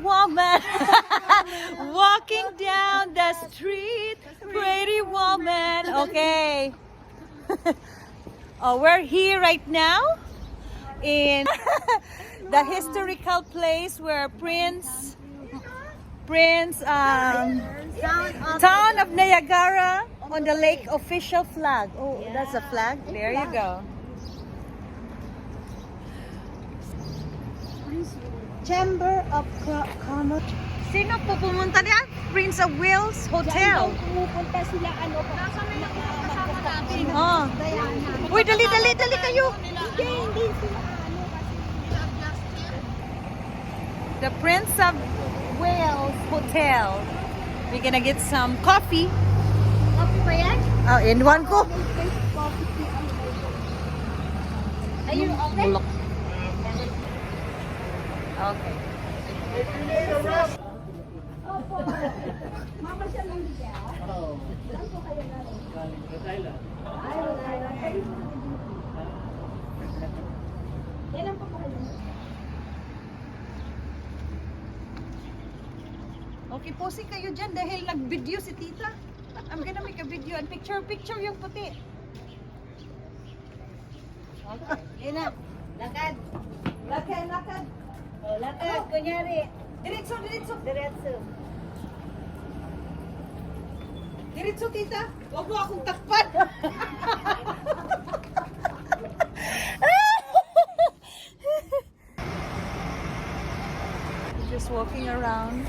woman walking down the street. Pretty woman. Okay. Oh, we're here right now in the historical place where Town of Niagara on the lake official flag. Oh, that's a flag. There you go. Chamber of Commerce. Sino po pumunta diyan? Prince of Wales Hotel. Pumupunta sila kasama natin. Oh. Uy, dali kayo. Hindi sila The Prince of Wales Hotel. We're gonna get some coffee. Coffee ba yan? Oh, in one ko. Ayun, okay? Okay. Mama siya lang siya. Saan po kayo na? Ay, wala lang. Kailan po kayo? Okay, posing kayo dyan dahil nag-video si tita. I'm gonna make a video and picture yung puti. Okay. Yan na. Lakad. Lakad. O, lakad. Kunyari. Diretso. Diretso, tita. Huwag mo akong takpan. Just walking around.